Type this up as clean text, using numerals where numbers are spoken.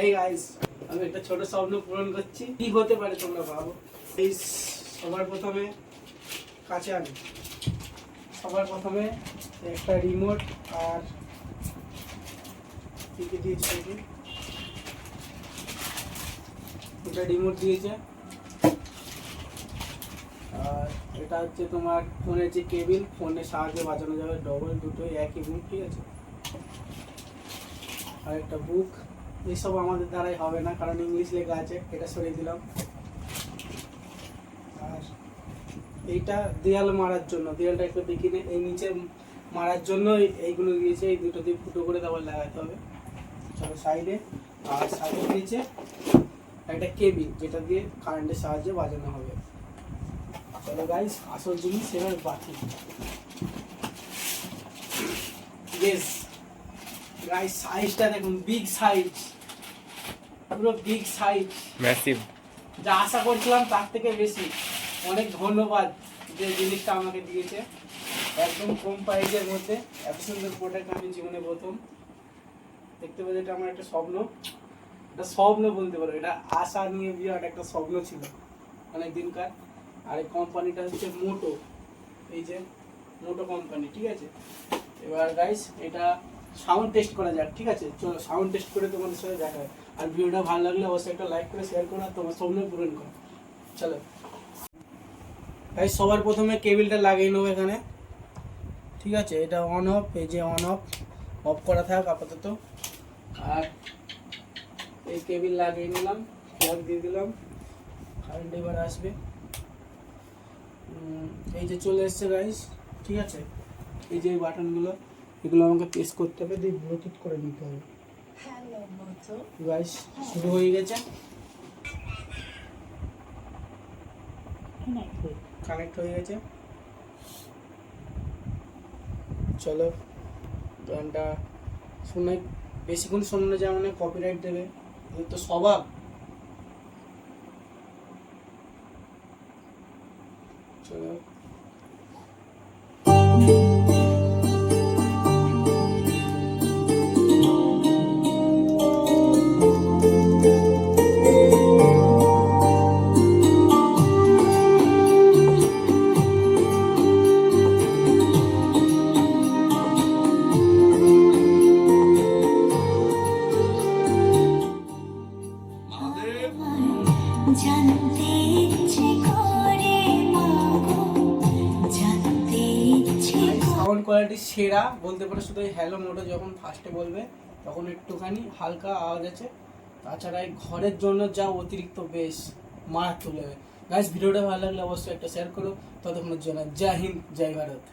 এই গাইস, আমি একটা ছোট স্বপ্ন পূরণ করছি। কি হতে পারে তোমরা ভাবো। এই সবার প্রথমে কাছে আনি, সবার প্রথমে একটা রিমোট আর কি কি দিয়েছে দেখি। এটা রিমোট দিয়েছে আর এটা হচ্ছে তোমার ফোনের যে কেবিল, ফোনের সাহায্যে বাজানো যাবে, ডবল দুটোই একই বুক, ঠিক আছে। আর একটা বুক, এইসব আমাদের দ্বারাই হবে না কারণ ইংলিশ লেখা আছে, এটা সরিয়ে দিলাম। আর এইটা দেয়াল মারার জন্য, দেয়ালটা একটু দেখিনি, এই নিচে মারার জন্য এইগুলো দিয়েছে, এই দুটো দিয়ে ফুটো করে তারপর লাগাতে হবে। চলো সাইডে। আর সাইডে দিয়েছে একটা কেবিল, যেটা দিয়ে কারেন্টের সাহায্যে বাজানো হবে। চলো গাইস, আসল জিনিস এবার বাকি। ইয়েস গাইস, সাইজটা দেখুন, বিগ সাইজ, পুরো বিগ সাইজ, ম্যাসিভ। যা আশা করছিলাম তার থেকে বেশি। অনেক ধন্যবাদ যে জিনিসটা আমাকে দিয়েছে, একদম কম প্রাইসের মধ্যে এত সুন্দর প্রোডাক্ট আমি জীবনে প্রথম দেখতে পাচ্ছি। এটা আমার একটা স্বপ্ন, এটা স্বপ্ন বলতে পারো, এটা আশা নিয়ে বিরাট একটা স্বপ্ন ছিল অনেক দিনকার। আর এই কোম্পানিটা হচ্ছে মোটো, এই যে মোটো কোম্পানি, ঠিক আছে। এবার গাইস এটা সাউন্ড টেস্ট করা যাক, ঠিক আছে। চলো সাউন্ড টেস্ট করে তোমাদের সাথে দেখা হয়। আর ভিডিওটা ভালো লাগলে অবশ্যই একটা লাইক করে শেয়ার করো আর তোমার স্বপ্ন পূরণ করো। চলো গাইস, সবার প্রথমে কেবিলটা লাগিয়ে নেবো এখানে, ঠিক আছে। এটা অন অফ, এই যে অন অফ, অফ করা থাক আপাতত। আর এই কেবিল লাগিয়ে নিলাম, প্লাগ দিয়ে দিলাম, কারেন্ট এবার আসবে। এই যে চলে এসছে গাইস, ঠিক আছে। এই যে বাটনগুলো, এগুলো আমাকে প্রেস করতে হবে, দিয়ে ব্লুটুথ করে নিতে হবে। গাইস শুরু হয়ে গেছে, কানেক্ট হয়ে গেছে। চলো গানটা শোনাই, বেশিক্ষণ শোনানো যায় মানে কপিরাইট দেবে, এর তো স্বভাব। চলো সাউন্ড কোয়ালিটি সেরা বলতে পারো। শুধু হ্যালো মোটো যখন ফার্স্টে বলবে তখন একটুখানি হালকা আওয়াজ আছে, তাছাড়া এই ঘরের জন্য যা অতিরিক্ত বেশ মারাত্মক লাগে। গাইস ভিডিওটা ভালো লাগলে অবশ্যই একটা শেয়ার করো। ততক্ষণের জন্য জয় হিন্দ, জয় ভারত।